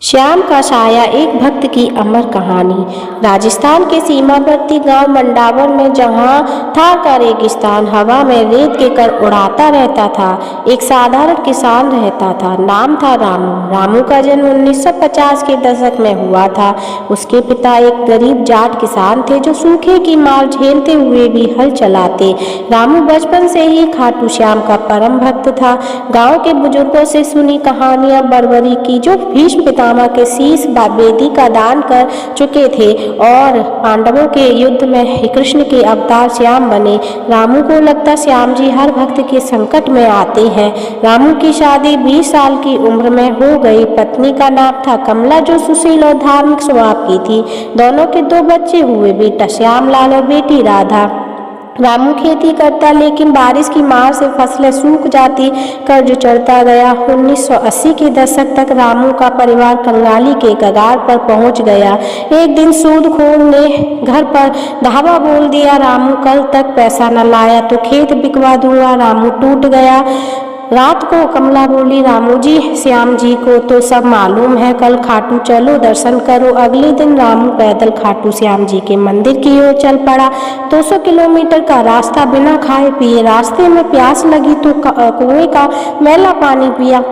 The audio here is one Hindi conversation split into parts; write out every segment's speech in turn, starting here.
श्याम का साया, एक भक्त की अमर कहानी। राजस्थान के सीमावर्ती गांव मंडावर में जहां था का रेगिस्तान हवा में रेत के कर उड़ाता रहता था, एक साधारण किसान रहता था। नाम था रामू। रामू का जन्म 1950 के दशक में हुआ था। उसके पिता एक गरीब जाट किसान थे जो सूखे की मार झेलते हुए भी हल चलाते। रामू बचपन से ही खाटू श्याम का परम भक्त था। गांव के बुजुर्गों से सुनी कहानियां बरबरी की, जो भीष्म पितामह के शीश बेदी का दान कर चुके थे और पांडवों के युद्ध में कृष्ण के अवतार श्याम बने। रामू को लगता श्याम जी हर भक्त के संकट में आते हैं। रामू की शादी 20 साल की उम्र में हो गई। पत्नी का नाम था कमला, जो सुशील और धार्मिक स्वभाव की थी। दोनों के 2 बच्चे हुए, बेटा श्यामलाल और बेटी राधा। रामू खेती करता, लेकिन बारिश की मार से फसलें सूख जाती, कर्ज चढ़ता गया। 1980 के दशक तक रामू का परिवार कंगाली के कगार पर पहुंच गया। एक दिन सूदखोर ने घर पर धावा बोल दिया, रामू कल तक पैसा न लाया तो खेत बिकवा दूंगा। रामू टूट गया। रात को कमला बोली, रामू जी, श्याम जी को तो सब मालूम है, कल खाटू चलो दर्शन करो। अगले दिन रामू पैदल खाटू श्याम जी के मंदिर की ओर चल पड़ा। 200 किलोमीटर का रास्ता बिना खाए पिए। रास्ते में प्यास लगी तो कुएं का मैला पानी पिया।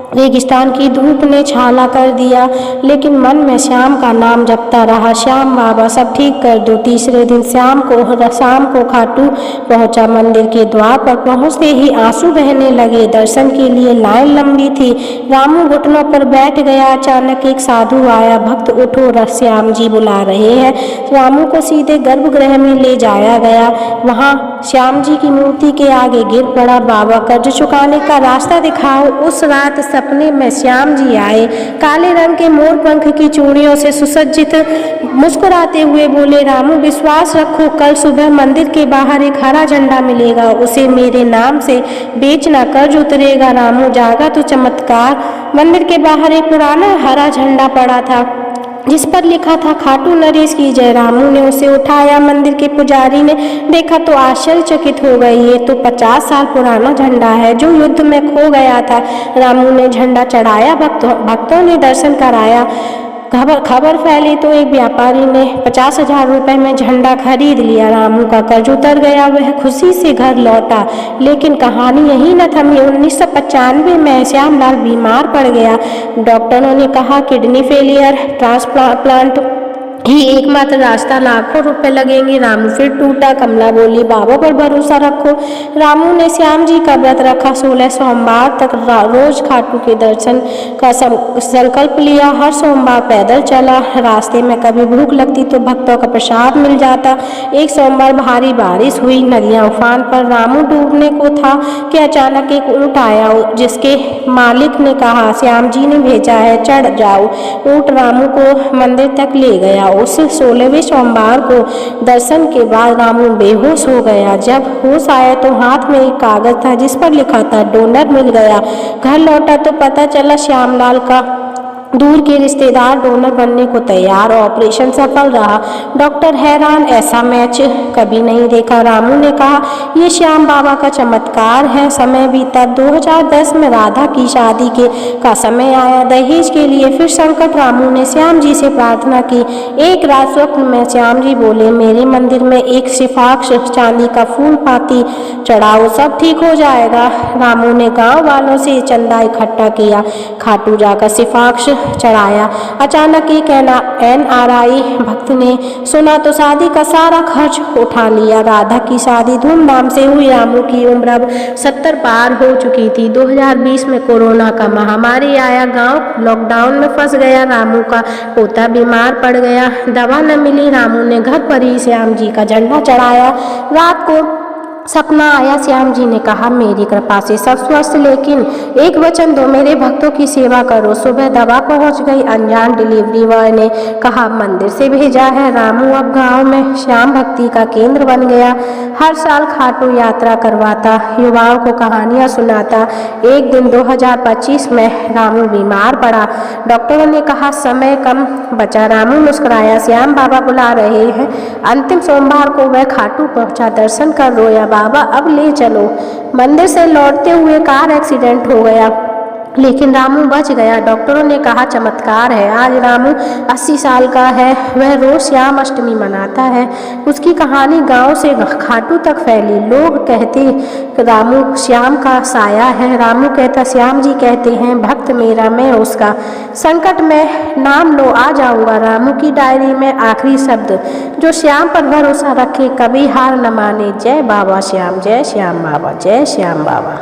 रेगिस्तान की धूप ने छाला कर दिया, लेकिन मन में श्याम का नाम जपता रहा, श्याम बाबा सब ठीक कर दो। तीसरे दिन शाम को खाटू पहुंचा। मंदिर के द्वार पर पहुंचते ही आंसू बहने लगे। दर्शन के लिए लाइन लंबी थी। रामू घुटनों पर बैठ गया। अचानक एक साधु आया। भक्त उठो, श्याम जी बुला रहे हैं। रामू को सीधे गर्भगृह में ले जाया गया। वहां श्याम जी की मूर्ति के आगे गिर पड़ा। बाबा, कर्ज चुकाने का रास्ता दिखाओ। उस रात सपने में श्याम जी आए। काले रंग के मोर पंख की चूड़ियों से सुसज्जित, मुस्कुराते हुए बोले, रामू विश्वास रखो, कल सुबह मंदिर के बाहर एक हरा झंडा मिलेगा, उसे मेरे नाम से बेचना, कर्ज उतरेगा। रामू जागा तो चमत्कार, मंदिर के बाहर एक पुराना हरा झंडा पड़ा था जिस पर लिखा था खाटू नरेश की जय। रामू ने उसे उठाया। मंदिर के पुजारी ने देखा तो आश्चर्यचकित हो गए। ये तो 50 साल पुराना झंडा है जो युद्ध में खो गया था। रामू ने झंडा चढ़ाया। भक्तों ने दर्शन कराया। खबर फैली तो एक व्यापारी ने 50,000 रुपए में झंडा खरीद लिया। रामू का कर्ज उतर गया। वह खुशी से घर लौटा। लेकिन कहानी यही न थमी। 1995 में श्यामलाल बीमार पड़ गया। डॉक्टरों ने कहा किडनी फेलियर, ट्रांसप्लांट ही एकमात्र रास्ता, लाखों रुपए लगेंगे। रामू फिर टूटा। कमला बोली, बाबा पर भरोसा रखो। रामू ने श्याम जी का व्रत रखा। 16 सोमवार तक रोज खाटू के दर्शन का संकल्प लिया। हर सोमवार पैदल चला। रास्ते में कभी भूख लगती तो भक्तों का प्रसाद मिल जाता। एक सोमवार भारी बारिश हुई, नदियां उफान पर। रामू डूबने को था कि अचानक एक ऊंट आया, जिसके मालिक ने कहा, श्याम जी ने भेजा है, चढ़ जाओ। ऊंट रामू को मंदिर तक ले गया। उस 16वें सोमवार को दर्शन के बाद रामू बेहोश हो गया। जब होश आया तो हाथ में एक कागज था जिस पर लिखा था डोनर मिल गया। घर लौटा तो पता चला श्यामलाल का दूर के रिश्तेदार डोनर बनने को तैयार। ऑपरेशन सफल रहा। डॉक्टर हैरान, ऐसा मैच कभी नहीं देखा। रामू ने कहा, ये श्याम बाबा का चमत्कार है। समय बीता। 2010 में राधा की शादी का समय आया। दहेज के लिए फिर संकट। रामू ने श्याम जी से प्रार्थना की। एक रात स्वप्न में श्याम जी बोले, मेरे मंदिर में एक सिफाक्ष चांदी का फूल पाती चढ़ाओ, सब ठीक हो जाएगा। रामू ने गांव वालों से चंदा इकट्ठा किया। खाटू जाकर सिफाक्ष चढ़ाया। अचानक एक NRI भक्त ने सुना तो शादी का सारा खर्च उठा लिया। राधा की शादी धूमधाम से हुई। रामू की उम्र अब 70 पार हो चुकी थी। 2020 में कोरोना का महामारी आया। गांव लॉकडाउन में फंस गया। रामू का पोता बीमार पड़ गया। दवा न मिली। रामू ने घर पर ही श्याम जी का झंडा चढ़ाया। रात को सपना आया। श्याम जी ने कहा, मेरी कृपा से सब स्वस्थ, लेकिन एक वचन दो, मेरे भक्तों की सेवा करो। सुबह दवा पहुंच गई। अनजान डिलीवरी बॉय ने कहा, मंदिर से भेजा है। रामू अब गांव में श्याम भक्ति का केंद्र बन गया। हर साल खाटू यात्रा करवाता, युवाओं को कहानियां सुनाता। एक दिन 2025 में रामू बीमार पड़ा। डॉक्टरों ने कहा, समय कम बचा। रामू मुस्कुराया, श्याम बाबा बुला रहे हैं। अंतिम सोमवार को वह खाटू पहुंचा। दर्शन कर रोया, बाबा अब ले चलो। मंदिर से लौटते हुए कार एक्सीडेंट हो गया। लेकिन रामू बच गया। डॉक्टरों ने कहा चमत्कार है। आज रामू 80 साल का है। वह रोज श्याम अष्टमी मनाता है। उसकी कहानी गांव से खाटू तक फैली। लोग कहते रामू श्याम का साया है। रामू कहता श्याम जी कहते हैं भक्त मेरा मैं उसका, संकट में नाम लो आ जाऊंगा। रामू की डायरी में आखिरी शब्द, जो श्याम पर भरोसा रखे कभी हार न माने। जय बाबा श्याम, जय श्याम बाबा, जय श्याम बाबा।